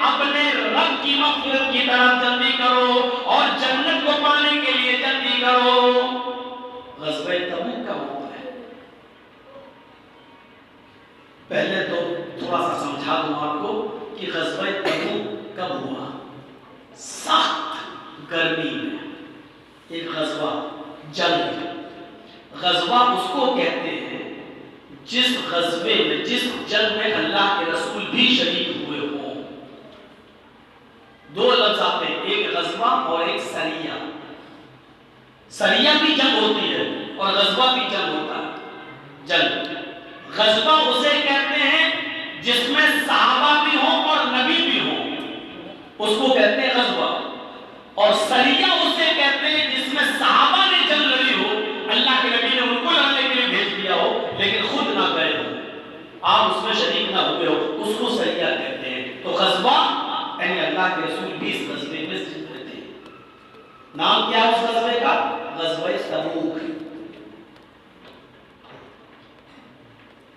اپنے رب کی مغفرت کی طرف جلدی کرو اور جنت کو پانے کے لیے جلدی کرو۔ غزوہ تبوک کا موقع ہے۔ پہلے تو تھوڑا سا سمجھا دوں آپ کو کہ غزوہ تبوک کب ہوا۔ سخت گرمی میں ایک غزوہ، جنگ۔ غزوہ اس کو کہتے ہیں جس غزوے میں، جس جنگ میں اللہ کے رسول بھی شریک ہوئے ہوں۔ دو لفظ آتے ہیں، ایک غزوہ اور ایک سریہ۔ سریہ بھی جنگ ہوتی ہے اور غزوہ بھی جنگ ہوتا ہے۔ جنگ، غزوہ اسے کہتے ہیں جس میں صحابہ بھی ہوں اور نبی بھی ہوں، اس کو کہتے ہیں غزوہ۔ اور سریہ اسے کہتے ہیں جس میں صحابہ نے جنگ لڑی ہو، اللہ کے نبی نے ان کو لڑنے کے لیے بھیج دیا ہو لیکن خود نہ گئے ہو، آپ اس میں شریک نہ ہوئے ہو، اس کو سریہ کہتے ہیں۔ تو غزوہ یعنی اللہ کے رسول بھی اس غزوے میں شریک ہوئے تھے۔ نام کیا ہے اس غزوے کا؟ غزوہ تبوک۔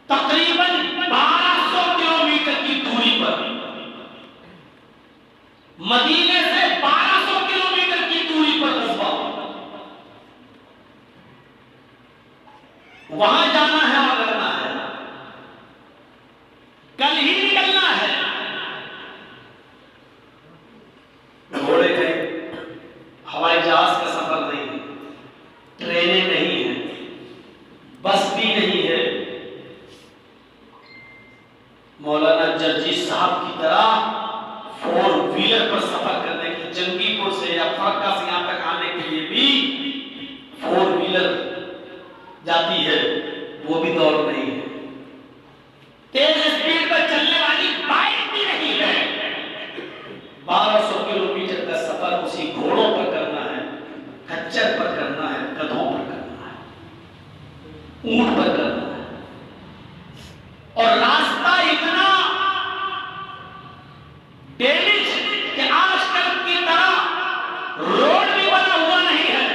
تقریباً 1200 کلومیٹر کی دوری پر، مدینے سے 1200 کلومیٹر کی دوری پر غزوہ۔ وہاں جانا ہے اور لڑنا ہے، کل ہی نکلنا ہے۔ گھوڑے گئے، ہوائی جہاز کا سفر نہیں ہے، ٹرینیں نہیں ہیں، بس بھی نہیں ہے۔ مولانا جرجی صاحب کی طرح 4 ویلر پر سفر کرنے کی، جنگی پور سے یا فرقہ سے یہاں تک آنے کے لیے بھی 4 ویلر جاتی ہے، وہ بھی دور نہیں ہے۔ تیز اسپیڈ پر چلنے والی بائک بھی نہیں ہے۔ 1200 کلومیٹر کا سفر اسی گھوڑوں پر کرنا ہے، کچر پر کرنا ہے، گدھوں پر کرنا ہے، اونٹ پر کرنا ہے۔ اور راستہ اتنا ڈیمیج کہ آج کل کی طرح روڈ بھی بنا ہوا نہیں ہے،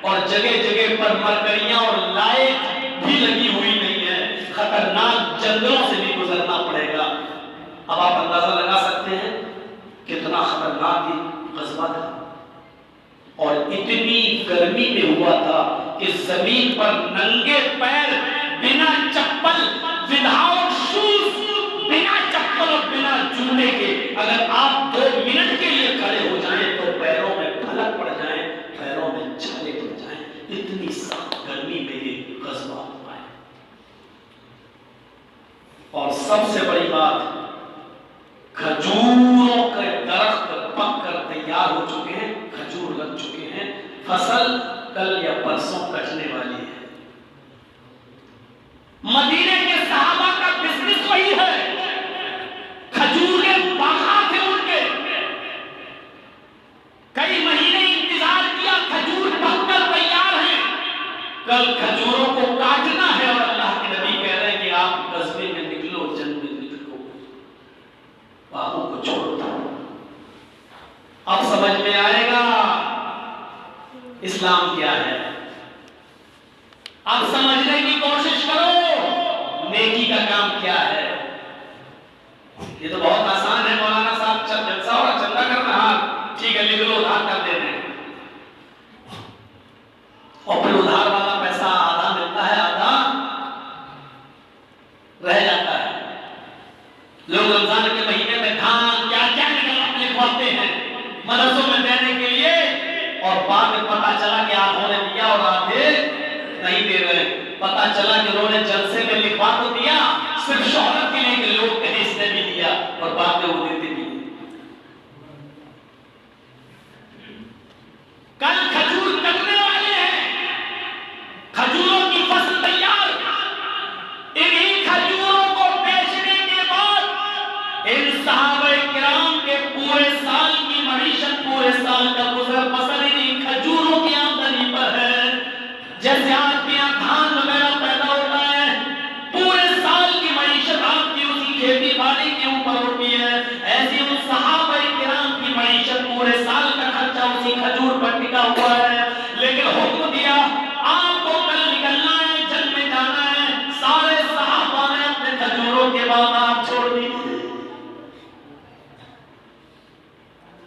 اور جگہ جگہ پر مرکریاں اور لائٹ بھی لگی ہوئی نہیں ہے، خطرناک جنگلوں سے بھی گزرنا پڑے گا۔ اب آپ اندازہ لگا سکتے ہیں کتنا خطرناک یہ غزوہ تھا، اور اتنی گرمی میں ہوا تھا کہ زمین پر ننگے پیر، بنا چپل، وداؤٹ شوز، بنا چپل اور بنا جوتے کے اگر آپ 2 منٹ کے لیے کھڑے ہو جائیں تو پیروں میں پھلک پڑ جائیں، پیروں میں چھالے پڑ جائیں۔ اتنی سخت گرمی میں یہ غزوہ ہوا ہے۔ اور سب سے بڑی بات، کھجوروں کے درخت پک کر تیار ہو چکے ہیں، کھجور لگ چکے ہیں، فصل کل یا پرسوں کٹنے والی ہے۔ مدینے کے صحابہ کا بزنس وہی ہے، کھجور کے باغات ہیں ان کے، کئی مہینے انتظار کیا، کھجور پک کر تیار ہیں، کل کھجوروں کو کاٹنا ہے، اور اللہ کے نبی کہہ رہے ہیں کہ آپ غزوے میں نکلو، جنگ میں نکلو، باغوں کو چھوڑ دو۔ اب سمجھ میں آئے گا اسلام کیا ہے۔ اب سمجھنے کی کوشش کرو نیکی کا کام کیا ہے۔ یہ تو بہت آسان ہے، مولانا صاحب جلسہ اور چندہ کرنا، ہاں ٹھیک ہے لکھ لو، ادھار کر دیتے ہیں، اور پھر ادھار والا پیسہ آدھا ملتا ہے، آدھا رہ جاتا ہے۔ لوگ رمضان کے مہینے میں دھان کیا کیا لکھواتے ہیں مدرسوں میں دینے کے لیے، اور بعد میں پتا چلا کہ آدھوں نے دیا اور آدھے نہیں دے رہے۔ پتا چلا کہ انہوں نے جلسے میں لکھوا تو دیا صرف شہرت کے لیے کہ لوگ کہیں اس نے بھی دیا، اور بعد میں وہ دیتے بھی۔ کل کھجور کٹنے والے ہیں، کھجوروں کی فصل تیار، انہی کھجوروں کو بیچنے کے بعد ان صحابہ کرام کے پورے سال کی معیشت، پورے سال کا گزر بسر انہی کھجوروں کی آمدنی پر ہے۔ جیسے آپ کے یہاں دھان وغیرہ پیدا ہوتا ہے، پورے سال کی معیشت آپ کی اسی کھیتی باڑی کے اوپر ہوتی ہے، ایسی ان صحابہ کرام کی معیشت، پورے سال کا خرچہ اسی کھجور پر ٹکا ہوا ہے۔ لیکن حکم دیا آپ کو کل نکلنا ہے، جنگ میں جانا ہے، سارے صحابہ نے اپنے کھجوروں کے باغات چھوڑ دیے۔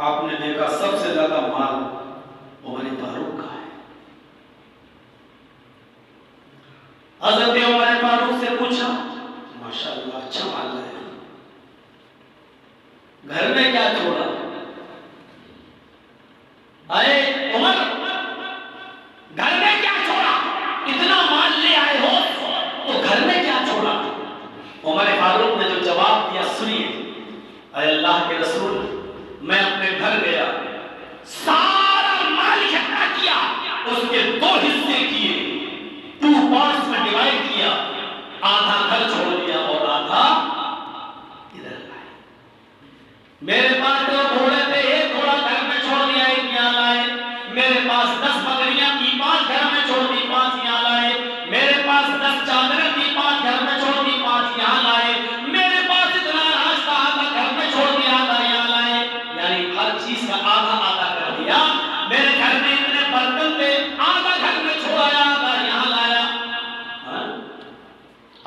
آپ نے دیکھا سب سے زیادہ مال عمر فاروق کا ہے. حضرت عمر فاروق سے پوچھا ماشاءاللہ اچھا مال ہے، گھر میں کیا چھوڑا؟ ارے عمر گھر میں کیا چھوڑا؟ اتنا مال لے آئے ہو تو گھر میں کیا چھوڑا؟ عمر فاروق نے جو جواب دیا سنیے. اے اللہ کے رسول، میں اپنے گھر گیا، سارا مال اکٹھا کیا، اس کے 2 حصے کیے، 2 پارٹس میں ڈیوائڈ کیا، آدھا گھر چھوڑ دیا اور آدھا ادھر لائے. میرے پاس 2 گھوڑے تھے، 1 گھوڑا گھر میں چھوڑ دیا، 1 یہاں لائے. میرے پاس 10 بکریاں تھی، 5 گھر میں چھوڑ دی، 5 یہاں لائے. میرے پاس 10 چادریں تھی، 5 گھر میں چھوڑ دی، 5 یہاں لائے. میرے پاس اتنا اناج تھا، آدھا گھر میں چھوڑ دیا، آدھا یہاں لائے. یعنی ہر چیز کا آدھا آدھا کر دیا. میرے گھر میں اتنے برتن تھے، آدھا گھر میں چھوڑایا، آدھا یہاں لایا.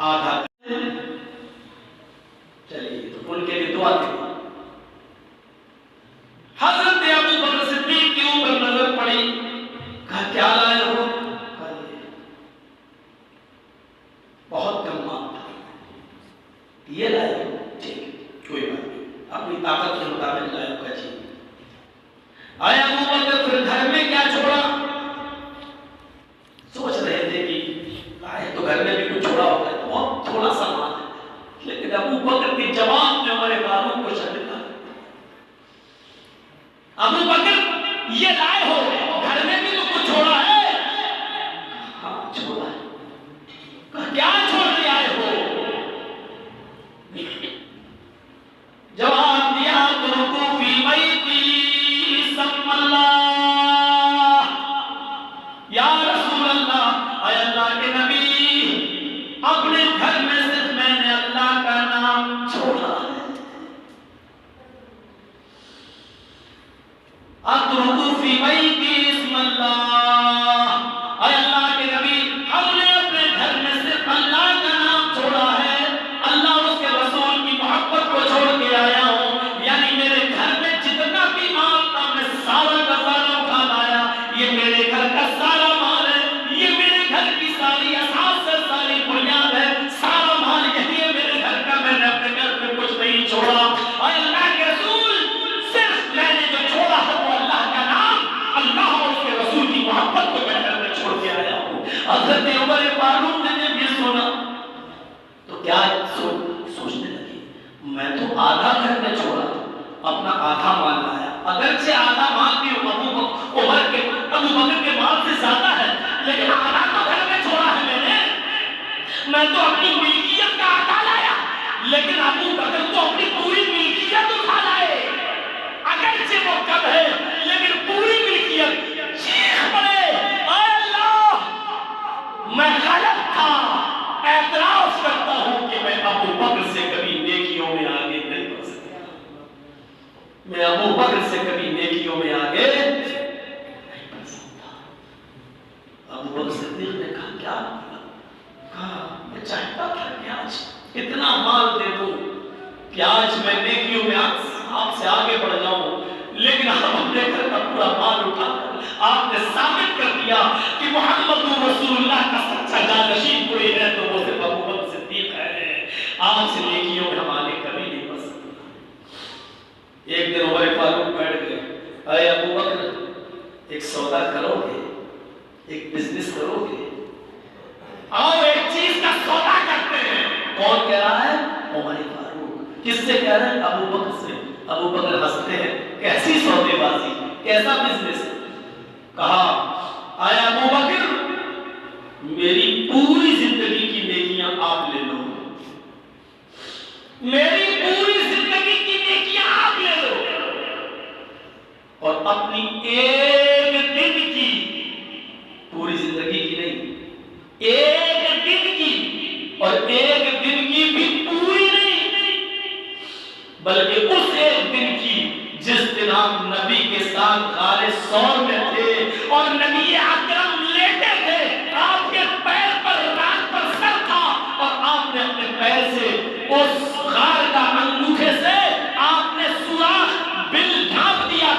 آدھا چلیے تو ان کے لیے دعا کی. حضرت ابو بکر صدیق کے اوپر نظر پڑی، کہا کیا لائے ہو؟ کہا بہت کم مال تھا، یہ لائے ہو؟ ٹھیک کوئی بات نہیں، اپنی طاقت کے مطابق لائے ہو. جی آئے ابو بکر پھر گھر میں کیا چھوڑا؟ سوچ رہے تھے کہ آئے تو گھر میں بھی کچھ چھوڑا ہوگا، بہت تھوڑا سا مال ہے. لیکن ابو بکر کے جواب میں عمر فاروق کو شک تھا. ابو بکر یہ لائے ہو، گھر میں بھی تو کچھ چھوڑا ہے؟ ہاں چھوڑا ہے. کیا چھوڑ کے آئے ہو؟ جواب دیا ترکو فی بیتی سم اللہ. یا رسول اللہ، اے اللہ کے نبی، اپنے گھر میں صرف میں نے اللہ کا نام چھوڑا ہے. اترکو فی بیتی اسم اللہ. اے اللہ کے نبی، ہم نے اپنے گھر میں صرف اللہ کا نام چھوڑا ہے، اللہ اور اس کے رسول کی محبت کو چھوڑ کے آیا ہوں. یعنی میرے گھر میں جتنا بھی مال تھا میں سارا کا سارا اٹھا لایا. یہ میرے گھر کا سارا مال ہے، یہ میرے گھر کی ساری اساس سے ساری بنیاد ہے، سارا مال یہی ہے میرے گھر کا. میں نے اپنے گھر میں کچھ نہیں چھوڑا. اے اللہ کے رسول، صرف میں نے جو چھوڑا ہے وہ اللہ کا نام، اللہ اور اس کے رسول کی محبت کو میں گھر میں چھوڑ کے آیا ہوں. حضرت عمر فاروق نے جب یہ سنا تو کیا سوچنے لگی، میں تو آدھا گھر میں چھوڑا، اپنا آدھا مال لایا. اگرچہ آدھا مال بھی ابو بکر کے مال سے زیادہ ہے، لیکن آدھا تو گھر میں چھوڑا ہے میں نے. میں تو اپنی ملکیت کا آدھا لایا، لیکن ابو بکر تو اپنی پوری ملکیت اٹھا لائے. اگرچہ وہ کم ہے لیکن پوری ملکیت. چیخ پڑے، اے اللہ، میں غلط تھا، اعتراف کرتا ہوں کہ میں ابو بکر سے کبھی نیکیوں میں آگے نہیں بڑھ سکتا. میں ابو بکر سے کبھی نیکیوں میں آگے نہیں بڑھ سکتا. ابو بکر صدیق نے کہا کیا؟ کہا میں چاہتا تھا کہ آج اتنا مال دے دوں کہ آج میں نیکیوں میں آپ سے آگے بڑھ جاؤں، لیکن آپ اپنے گھر کا پورا مال اٹھا کر آپ نے ثابت کر دیا کہ محمد رسول اللہ کا سچا جانشین کوئی ہے تو وہ صرف ابو بکر صدیق ہے. آپ سے نیکیوں میں ہم آگے کبھی نہیں بڑھ سکتے. ایک دن عمر فاروق بیٹھ گئے، اے ابو بکر، ایک سودا کرو گے، ایک بزنس کرو گے؟ آؤ ایک چیز کا سودا کرتے ہیں. کون کہہ رہا ہے؟ عمر فاروق. کس سے کہہ رہے ہیں؟ ابو بکر سے. ابو بکر ہنستے ہیں، کیسی سودے بازی، کیسا بزنس؟ کہا اے ابو بکر، میری پوری زندگی کی نیکیاں آپ لے لو، میری پوری زندگی کی نیکیاں آپ لے لو، اور اپنی ایک دن کی، پوری زندگی کی نہیں، ایک دن کی، اور ایک دن کی بھی پوری نہیں، بلکہ اس ایک دن کی جس دن آپ نبی کے ساتھ غار ثور میں تھے اور نبی اکرم لیٹے تھے، آپ کے پیر پر رات پر سر تھا اور آپ نے اپنے پیر سے اس غار کا انگوٹھے سے آپ نے سوراخ بل ڈھانپ دیا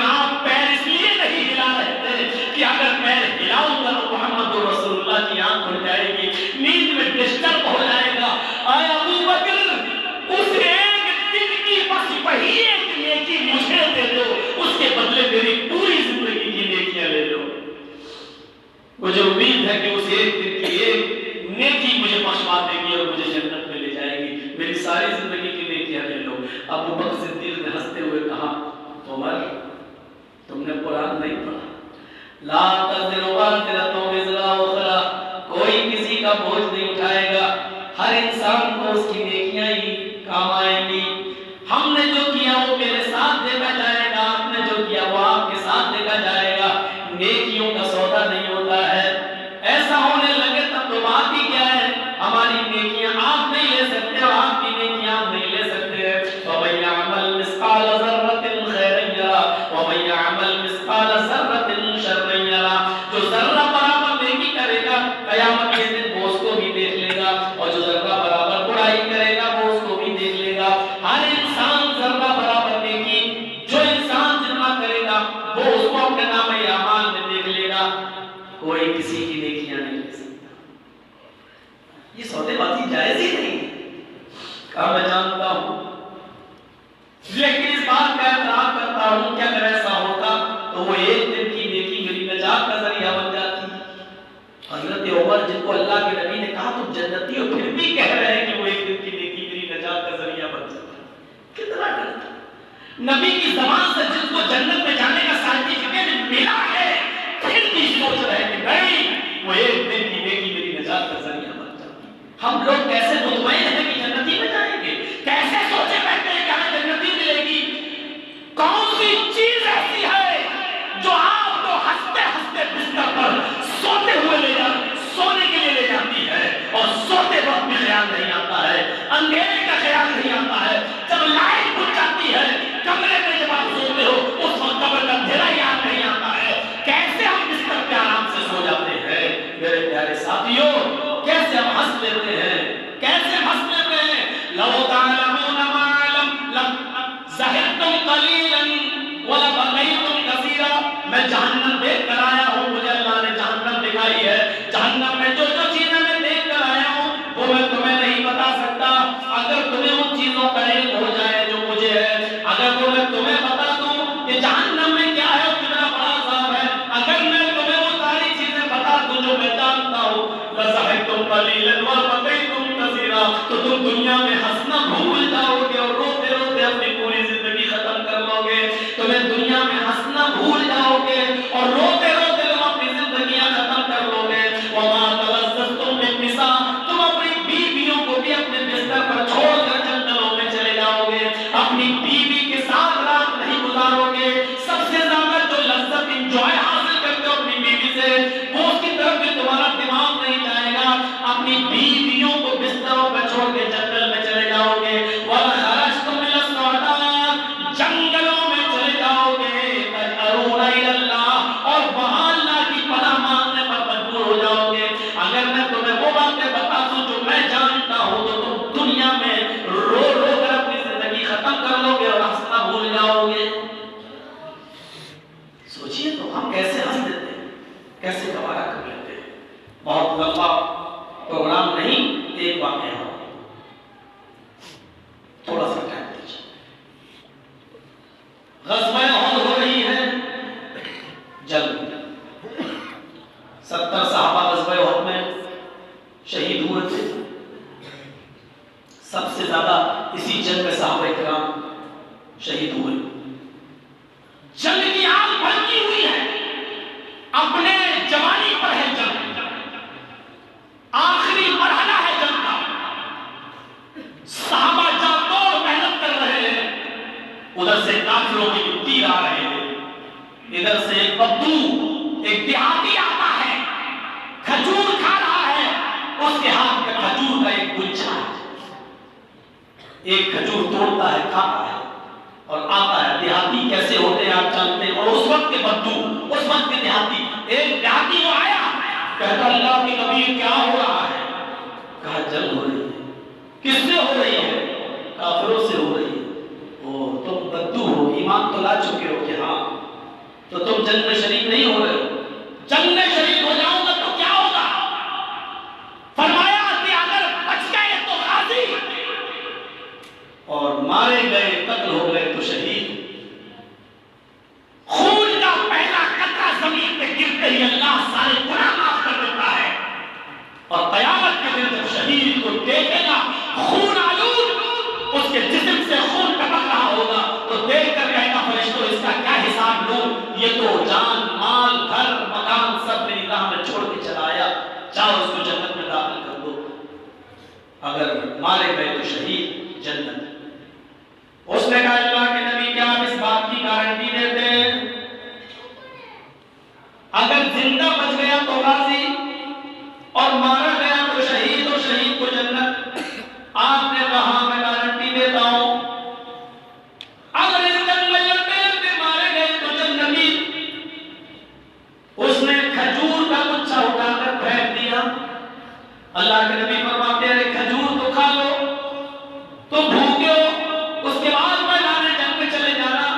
آپ پیر اس لیے نہیں ہلا رہے تھے کہ اگر پیر ہلاؤں گا تو محمد رسول اللہ کی آنکھ کھل جائے گی، نیند میں ڈسٹرب ہو جائے گا۔ آیا ابو بکر اس ایک دن کی بس وہی ایک نیکی مجھے دے دو، اس کے بدلے میری پوری زندگی کی نیکیاں لے لو۔ مجھے امید ہے کہ اس ایک دن کی ایک نیکی مجھے بخشوا دے گی اور مجھے جنت میں لے جائے گی، میری ساری زندگی کی نیکیاں لے لو۔ ابو بکر صدیق نے ہنستے ہوئے کہا عمر تم نے قرآن نہیں پڑھا، لا تزر وازرۃ وزر اخرى، کوئی کسی کا بوجھ نہیں اٹھائے گا، ہر انسان کو اس کی نیکیاں ہی کام آئیں گی۔ ہم نے جو کیا وہ میرے ساتھ دیکھا جائے گا، آپ نے جو کیا وہ آپ کے ساتھ دیکھا جائے گا، نیکیوں کا سودا نہیں ہوتا ہے۔ ایسا ہونے لگے تب تو بات ہی کیا ہے، ہماری نیکیاں آپ نہیں لے سکتے اور آپ کی نیکیاں آپ نہیں لے سکتے۔ وَمَن يَعْمَلْ مِثْقَالَ ذَرَّةٍ خَيْرًا يَرَهُ وَمَن يَعْمَلْ مِثْقَالَ ذَرَّةٍ شَرًّا يَرَهُ، جو ذرہ برابر نیکی کرے گا قیامت کے دن وہ اس کو بھی دیکھ لے گا، اور جو ذرہ برابر برائی کرے گا وہ اس کو بھی دیکھ لے گا۔ ہر انسان ذرہ برابر نیکی جو انسان جتنا کرے گا وہ اس کو اپنے نام اعمال میں دیکھ لے گا، کوئی کسی کی نیکیاں نہیں لے سکتا۔ یہ سودے بازی جائز ہی نہیں ہے، کہا میں جانتا ہوں، لیکن اس بات کا اعتراف کرتا ہوں کہ اگر ایسا ہوتا تو وہ ایک دن کی نیکی میری نجات کا ذریعہ بن جاتی۔ حضرت عمر جن کو اللہ کے نبی نے کہا تم جنتی ہو پھر بھی کہہ رہے ہیں کہ وہ ایک دن کی نیکی میری نجات کا ذریعہ بن جاتا، کتنا ڈرتا۔ نبی کی زبان سے جس کو جنت میں جانے کا سرٹیفکیٹ ملا ہے پھر بھی سوچ رہے کہ نہیں وہ ایک دن کی نیکی میری نجات کا ذریعہ بن جاتی۔ ہم لوگ کیسے مطمئن ہیں کہ جنتی میں جائیں گے، کیسے سوچے بیٹھے ہیں کہ ہمیں جنتی ملے گی؟ کون سی چیز ایسی ہے جو آپ کو ہنستے ہنستے بستر پر سوتے ہوئے لے جاتی، سونے کے لیے لے جاتی ہے اور سوتے وقت بھی خیال نہیں آتا ہے، اندھیرے کا خیال نہیں آتا ہے، جب لائٹ بجھ جاتی ہے کمرے میں جب آپ سوتے ہو اس وقت قبر کا اندھیرا یاد نہیں آتا ہے، کیسے ہم بستر پہ آرام سے سو جاتے ہیں؟ میرے پیارے ساتھیوں کیسے ہم ہنس لیتے ہیں، کیسے ہنس لیتے ہیں۔ لو تعلمون ما علم زہدتم قلیلا ولبغیتم کثیرا، میں جہنم دیکھ کر آیا ہوں، مجھے اللہ نے جہنم دکھائی ہے، جہنم میں جو جو چیزیں میں دیکھ کر آیا ہوں وہ میں تمہیں نہیں بتا سکتا۔ اگر تمہیں ان چیزوں کا علم ہو جائے جو مجھے ہے، اگر وہ میں تمہیں بتا دوں کہ جہنم میں کیا ہے اور کتنا بڑا عذاب ہے، اگر میں تمہیں وہ ساری چیزیں بتا دوں جو میں جانتا ہوں، لَزَحِقْتُمْ قَلِيلًا وَلَبَقَيْتُمْ كَثِيرًا، تو تم دنیا میں ہنسنا بھول جاؤ گے اور روتے روتے اپنی پوری زندگی ختم کر لو گے۔ تمہیں دنیا میں ہنسنا بھول جاؤ گے اور روتے روتے تم اپنی زندگیاں ختم کر لو گے۔ وَمَا تَلَذَّذْتُمْ بِالنِّسَاءِ، تم اپنی بیویوں کو بھی اپنے بستر پر چھوڑ کر جنگلوں میں چلے جاؤ گے، اپنی بیوی کے ساتھ رات نہیں گزارو گے۔ سب سے زیادہ جو لذت انجوائے حاصل کرتے ہو اپنی بیوی سے، وہ اس کی طرف بھی تمہارا دماغ نہیں جائے گا، اپنی بیویوں کو بستروں پر چھوڑ کے جنگل میں چلے جاؤ گے۔ وَلَخَرَجْتُمْ إِلَى الصَّعْدَاءِ، جنگلوں میں چلے جاؤ گے، تَجْأَرُونَ إِلَى اللَّهِ، اور وہاں اللہ کی پناہ مانگنے پر مجبور ہو جاؤ گے۔ اگر میں تمہیں وہ باتیں بتا دوں جو میں جانتا ہوں تو تم دنیا میں رو رو کر اپنی زندگی ختم کر لو گے اور ہنسنا بھول جاؤ گے۔ سوچئے تو ہم کیسے ہنس دیتے ہیں، کیسے گوارا کر لیتے ہیں۔ بہت لمبا پروگرام نہیں، ایک واقعہ ہو، تھوڑا سا ٹائم دیجیے۔ غزوہ احد ہو رہی ہے، جنگ 70 صحابہ غزوہ احد میں شہید ہوئے تھے، سب سے زیادہ اسی جنگ میں صحابہ کرام شہید ہوئے۔ جنگ کی آگ بھڑکی ہوئی ہے، اپنے جوانی پر ہے جنگ، آخری مرحلہ ہے جنگ کا، صحابہ جان توڑ محنت کر رہے ہیں، ادھر سے کافروں کی تیر آ رہے ہیں، ادھر سے ایک بدو ایک دیہاتی آتا ہے، کھجور کھا رہا ہے، اس کے ہاتھ میں کھجور کا ایک گچھا ہے، ایک کھجور توڑتا ہے، کھاتا ہے اور آتا ہے۔ دیہاتی کیسے ہوتے ہیں آپ جانتے ہیں، اور اس وقت کے بدو، اس وقت کے دیہاتی، ایک دیہاتی وہ آیا کہتا اللہ کے نبی کیا ہو رہا ہے؟ کہا جنگ ہو رہی ہے۔ کس سے ہو رہی ہے؟ کافروں سے ہو رہی ہے۔ او تم بدو ہو، ایمان تو لا چکے ہو کہ ہاں تو تم جنگ میں شریک نہیں ہو رہے ہو. جنگ میں شریک ہو جاؤں گا تو کیا ہوگا؟ فرمایا کہ اگر بچ گئے تو غازی اور مارے گئے قتل ہو گئے تو شہید. خون کا پہلا قطرہ زمین پہ گرتے ہی اللہ سارے گناہ معاف کر دیتا ہے. اور قیامت کے دن جب شہید کو دیکھے گا خون آلود اس کے جسم سے خون ٹپک رہا ہوگا تو دیکھ کر کہے گا فرشتوں اس کا کیا حساب لوں؟ یہ تو جان مال گھر مکان سب میری راہ میں چھوڑ کے چلا آیا. چاہو اس کو جنت میں داخل کر دو. اگر مارے گئے تو شہید جنت. اس نے کہا اللہ کے نبی کیا آپ اس بات کی گارنٹی دیتے ہیں اگر زندہ بچ گیا تو غازی اور مارا گیا تو شہید اور شہید کو جنت؟ آپ نے کہا میں گارنٹی دیتا ہوں اگر اس جنگ میں لڑتے لڑتے مارے گئے تو جنتی. اس نے کھجور کا گچھا اٹھا کر پھینک دیا. اللہ کے نبی فرماتے ہیں کھجور تو کھا لو تو بھوکے ہو اس کے بعد میدان جنگ میں چلے جانا.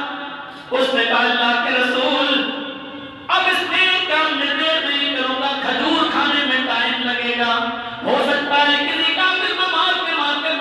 اس نے کہا اللہ کے رسول اب اس نیک کام میں دیر نہیں کروں گا. کھجور کھانے میں ٹائم لگے گا. ہو سکتا ہے کسی کافر کو مار کے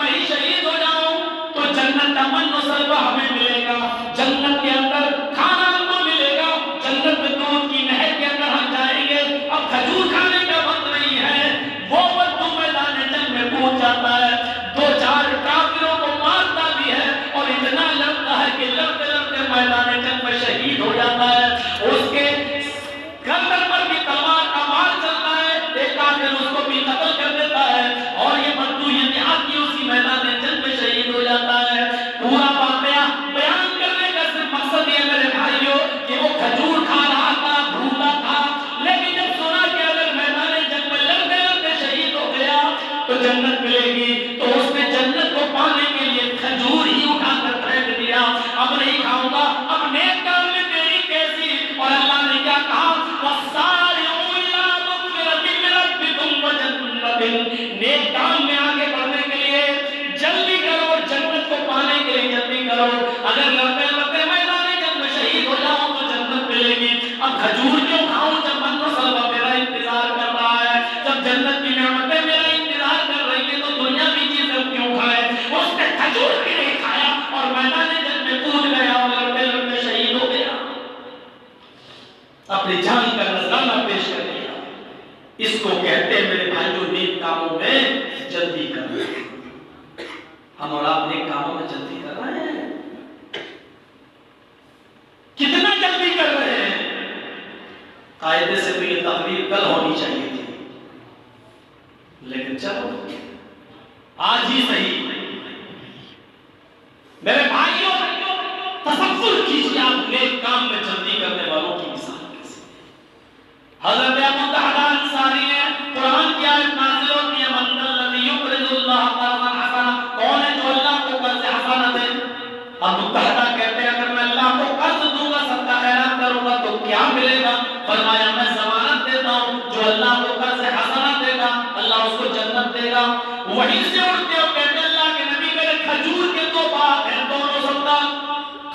میں ہی شہید ہو جاؤں تو جنت کا من و سلوہ ہمیں ملے گا. جنت کے اندر کھانا ہم کو ملے گا. جنت میں دودھ کی نہر کے اندر ہم جائیں گے. اب کھجور کھانے کا وقت نہیں ہے. وہ وقت تو میدان جنگ میں پہنچ جاتا ہے. دو چار کافروں کو مارتا بھی ہے اور اتنا لڑتا ہے کہ لڑتے لڑتے میدان جنگ میں شہید ہو جاتا ہے. اس کے گردن پر بھی تلوار کا مار چلتا ہے. ایک کافر اس کو بھی قتل کر دیتا ہے اور یہ بدو یہ آدمی اسی میدان جنگ میں شہید ہو جاتا ہے. پورا واقعہ بیان کرنے کا صرف مقصد یہ میرے بھائیوں کہ وہ کھجور کھا رہا تھا بھوکا تھا لیکن جب سنا کہ اگر میدان جنگ میں لڑتے لڑتے شہید ہو گیا تو جنت ملے گی تو اس نے جنت کو پانے کے لیے کھجور ہی اٹھا کر پھینک دیا. اب نہیں کھاؤں گا. اب نیک کام میں دیری کیسی؟ اور اللہ نے کیا کہا وَسَارِعُوا إِلَىٰ مَغْفِرَةٍ مِّن رَّبِّكُمْ وَجَنَّةٍ. نیک کام میں آگے بڑھنے کے لیے جلدی کرو. جنت کو پانے کے لیے جلدی کرو. اگر لڑتے لڑتے میدان جنگ میں شہید ہو جاؤں تو جنت ملے گی. اب کھجور کیوں کھاؤں جب من و سلوہ میرا انتظار کر رہا ہے؟ جب جنت کی نعمتیں میرا انتظار کر رہی ہیں تو دنیا کی چیزیں کیوں کھائے؟ اس نے کھجور بھی نہیں کھایا اور میدان جنگ میں کود گیا اور لڑتے لڑتے شہید ہو گیا. اپنی جان کا نذرانہ پیش کر دیا. اس کو کہتے ہیں میرے بھائیوں نیک کاموں میں جلدی کرنا. ہم اور آپ نیک کاموں میں جلدی کر رہے ہیں. کتنا جلدی کر رہے ہیں؟ قاعدے سے تو یہ تقریر کل ہونی چاہیے تھی لیکن چلو آج ہی صحیح. میرے بھائیوں تصور کیجیے آپ نیک کام میں جلدی کرنے والوں کی مثال کیسے. حضرت ابو طہرہ انصاری ہیں. قرآن کی آیت نازل ہوتی ہے من الذی یقرض اللہ قرضا حسنا. کون ہے جو اللہ کو قرض حسنا دے؟ ابو طہرہ کہتے ہیں اگر میں اللہ کو قرض دوں گا صدقہ خیرات کروں گا تو کیا ملے گا؟ فرمایا میں ضمانت دیتا ہوں جو اللہ کو قرض حسنا دے گا اللہ اس کو جنت دے گا. وہیں سے اٹھتے ہو کہتے اللہ کے نبی میرے کھجور کے 2 باغ ہیں دونوں صدقہ.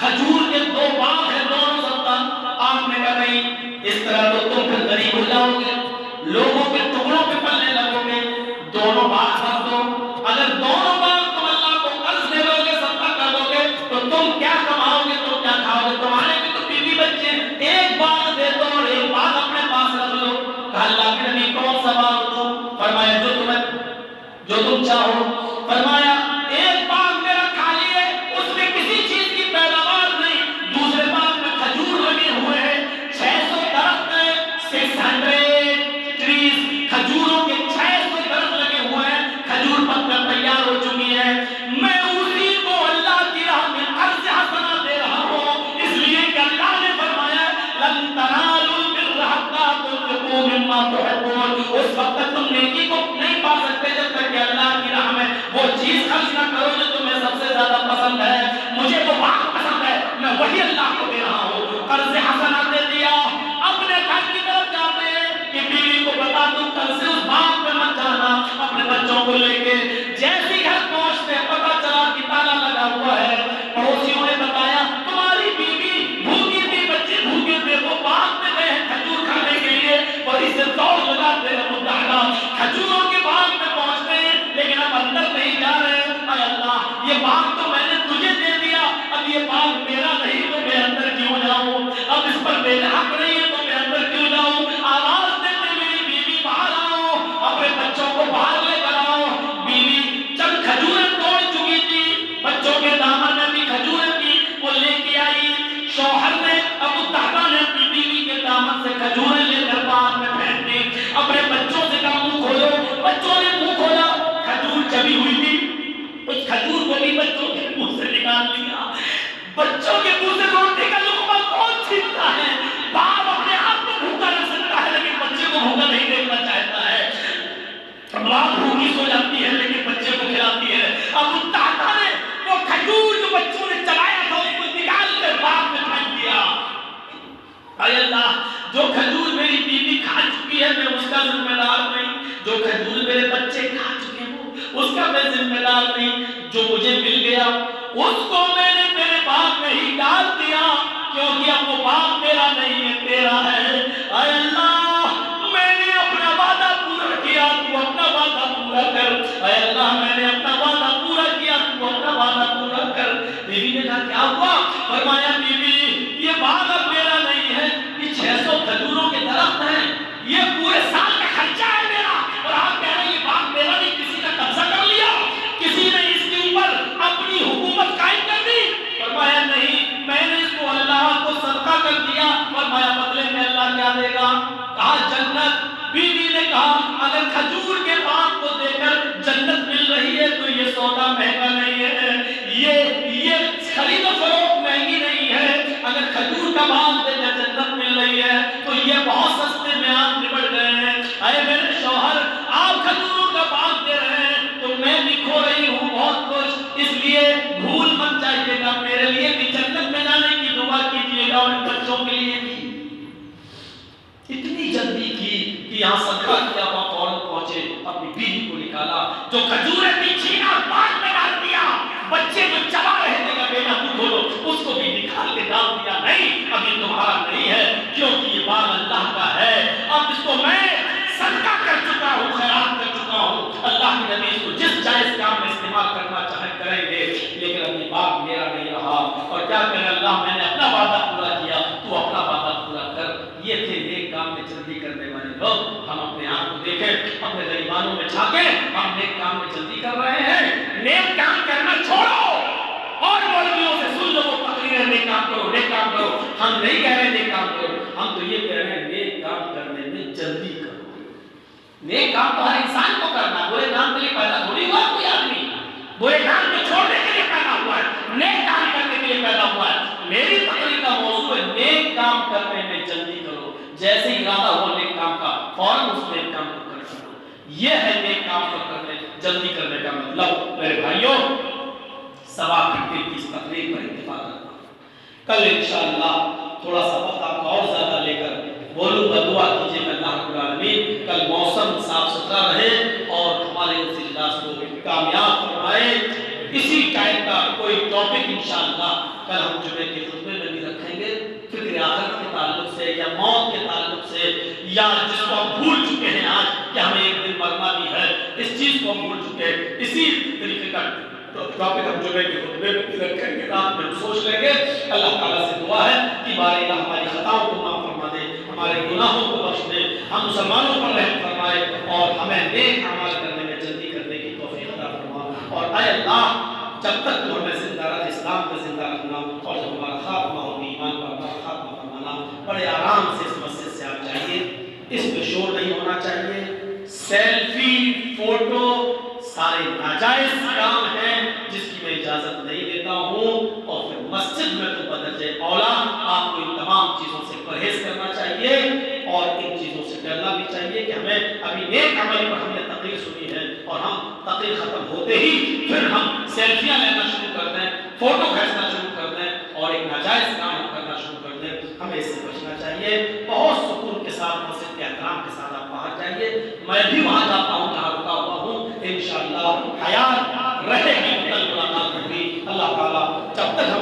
کھجور کے 2 باغ ہیں دونوں صدقہ. آپ نے کہا نہیں اس طرح تو تم پھر غریب ہو جاؤ گے لوگوں کے ٹکڑوں پہ پلنے لگو گے. دونوں باغ رکھ دو. اگر دونوں باغ تم اللہ کو قرض دے دو گے صدقہ کر دو گے تو تم کیا کماؤ گے تم کیا کھاؤ گے؟ تمہارے بھی تو بیوی بچے ہیں. ایک باغ دے دو اور ایک باغ اپنے پاس رکھ لو. کہا اللہ کے نبی کون سا باغ دو؟ فرمایا جو تم چاہو. فرمایا ایک باغ میرا خالی ہے اس میں کسی چیز کی پیداوار نہیں. دوسرے باغ میں کھجور لگے ہوئے ہیں 600 درخت ہیں 600 ٹریز. کھجوروں کے 600 درخت لگے ہوئے ہیں. کھجور پک کر تیار ہو چکی ہے. میں اسی کو اللہ کی راہ میں قرض حسنا دے رہا ہوں اس لیے کہ اللہ نے فرمایا لن تنالوا البر حتى تنفقوا مما تحبون. اس وقت تک تم نیکی کو نہیں پا سکتے جب تک کہ اللہ کی راہ میں وہ چیز خرچ نہ کرو جو تمہیں سب سے زیادہ پسند ہے. مجھے وہ باغ پسند ہے میں وہی اللہ کو دے رہا ہوں. قرض حسنا دے دیا. اپنے گھر کی طرف جاتے ہیں کہ بیوی کو بتا دوں کل سے اس باغ میں مت جانا اپنے بچوں کو لے کے. جیسی گھر پہنچتے پتا چلا کہ تالا لگا ہوا ہے. پڑوسیوں نے بتایا تمہاری بیوی بھوکی تھی بچے بھوکے تھے بھی بچوں کے منہ سے نکال لیا. بچوں کے منہ سے روٹی کا لقمہ کون چھینتا ہے؟ باپ اپنے آپ کو بھوکا رکھ سکتا ہے لیکن بچے کو بھوکا نہیں دیکھنا چاہتا ہے. ماں بھوکی سو جاتی ہے لیکن بچے کو کھلاتی ہے. اب اس دادا نے وہ کھجور جو بچوں نے چلایا تھا اس کو نکال کر باپ میں پھینک دیا. اے اللہ، جو کھجور میری بیوی کھا چکی ہے میں اس کا ذمہ دار نہیں، جو کھجور میرے بچے کھا چکے ہیں اس کا میں ذمہ دار نہیں. جو مجھے مل گیا اس کو میں نے میرے باغ میں ہی ڈال دیا، کیونکہ اب وہ باغ میرا نہیں ہے تیرا ہے. اے اللہ، میں نے اپنا وعدہ پورا کیا، تو اپنا وعدہ پورا کر. اے اللہ، میں نے اپنا وعدہ پورا کیا، تو اپنا وعدہ پورا کر. بیوی نے کہا کیا ہوا؟ فرمایا بیوی یہ باغ اب میرا نہیں ہے، یہ 600 کھجوروں کے درخت ہیں، یہ پورے سال کا خرچہ ہے میرا، اور آپ کہہ رہے ہیں یہ باغ میرا نہیں، کسی نے قبضہ کر لیا، کسی نے اس کے اوپر اپنی حکومت قائم کر دی. فرمایا نہیں، میں نے اس کو اللہ کو صدقہ کر دیا. فرمایا بدلے میں اللہ کیا دے گا؟ کہا جنت. بیوی نے کہا اگر کھجور کے باغ کو دے کر جنت مل رہی ہے تو یہ سودا مہنگا نہیں ہے، یہ خرید و فروخت مہنگی نہیں ہے. اگر کھجور کا باغ دے کر جنت مل رہی ہے تو یہ بہت سستے میں آپ نبڑ گئے ہیں. اے میرے شوہر، آپ کھجوروں کا باغ دے رہے ہیں تو میں بھی کھو رہی ہوں بہت کچھ، اس لیے بھول مت جائیے گا، میرے لیے بھی جنت میں جانے کی دعا کیجیے گا اور بچوں کے لیے بھی. اتنی جلدی کی کہ یہاں صدقہ کیا، وہاں فوراً پہنچے، اپنی بیوی کو نکالا، جو کھجوریں تھی چھینا باغ میں ڈال دیا. بچے جو چبا رہے تھے کہ بیٹا منہ کھولو، اس کو بھی نکال کے ڈال دیا. نہیں، اب یہ تمہارا نہیں ہے کیونکہ یہ باغ اللہ کا ہے. اب اس کو میں صدقہ کر چکا ہوں، خیرات کر چکا ہوں. اللہ کے نبی اس کو جس جائز کام میں استعمال کرنا چاہے کریں گے، لیکن اب یہ باغ میرا نہیں رہا. اور کیا کریں اللہ، میں نے اپنا وعدہ پورا کیا، تو اپنا وعدہ پورا کر. یہ تھے نیک کام میں جلدی کرنے والے لوگ. ہم اپنے آپ کو دیکھیں، اپنے غریبانوں میں جھانکیں، ہم نیک کام میں جلدی کر رہے ہیں. نیک کام کرنا چھوڑو اور مولویوں سے سن لو وہ تقریر، نیک کام کرو، نیک کام کرو. ہم نہیں کہہ رہے نیک کام کرو، ہم تو یہ کہہ رہے ہیں نیک کام کرنے میں جلدی کرو. نیک کام تو ہر انسان کو کرنا ہے، برے کام کے لیے پیدا تھوڑی ہوا کوئی آدمی. برے کام کو چھوڑنے کے لیے پیدا ہوا ہے، نیک کام کرنے کے لیے پیدا ہوا ہے. میری تقریر کا موضوع ہے نیک کام کرنے میں جلدی کرو. جیسے ارادہ ہوا نیک کام کا فوراً اس نیک کام کو کر سکو. یہ ہے نیک کام کو کرنے جلدی کرنے کا مطلب. میرے بھائیوں، 1.25 گھنٹے کی اس تقریر پر اتفاق کرتا ہوں. کل انشاءاللہ تھوڑا سا وقت آپ کو اور زیادہ لے کر بولوں گا. دعا کیجیے کہ اللہ رب العالمین کل موسم صاف ستھرا رہے اور ہمارے اس اجلاس کو کامیاب فرمائے. اسی ٹائپ کا کوئی ٹاپک انشاءاللہ کل ہم جمعے کے خطبے میں بھی رکھیں گے. فکر آخرت کے تعلق سے یا موت کے تعلق سے، یا جس کو ہم بھول چکے ہیں آج کہ ہمیں ایک دن مرنا بھی ہے، اس چیز کو ہم بھول چکے ہیں. اسی طریقے کا ٹاپک ہم جمعے کے خطبے میں بھی رکھیں گے، رات میں ہم سوچ لیں گے. اللہ تعالیٰ سے دعا ہے کہ بارے اللہ ہماری خطاؤں کو معاف فرما دے، ہمارے گناہوں کو بخش دے، ہم مسلمانوں پر رحم فرمائے اور ہمیں نیک اعمال کرنے میں جلدی کرنے کی توفیق عطا فرما. اور اے اللہ، جب تک تو ہمیں زندہ رکھ، اسلام میں زندہ رکھنا، اور جب ہمارا خاتمہ ہو ایمان پر خاتمہ فرمانا. بڑے آرام سے اس مسجد سے آپ جائیے، اس پہ شور نہیں ہونا چاہیے. سیلفی، فوٹو سارے ناجائز کام ہیں جس کی میں اجازت نہیں دیتا ہوں. اور پھر مسجد میں تو بدرجہ اولا آپ کو ان تمام چیزوں سے پرہیز کرنا چاہیے اور ان چیزوں سے ڈرنا بھی چاہیے کہ ہمیں ابھی نیک عمل پر ہم نے تقریر سنی ہے اور ہم تقریر ختم ہوتے ہی پھر ہم سیلفیاں لینا شروع کر دیں، فوٹو کھینچنا شروع کر دیں اور ایک ناجائز کام کرنا شروع کر دیں. ہمیں اس سے بچنا چاہیے. بہت سکون کے ساتھ مسجد کے احترام کے ساتھ آپ باہر جائیے. میں بھی وہاں جاتا ہوں جہاں رکا ہوا ہوں. انشاءاللہ حیات رہے گی، کل ملاقات ہوگی. اللہ تعالیٰ جب تک ہم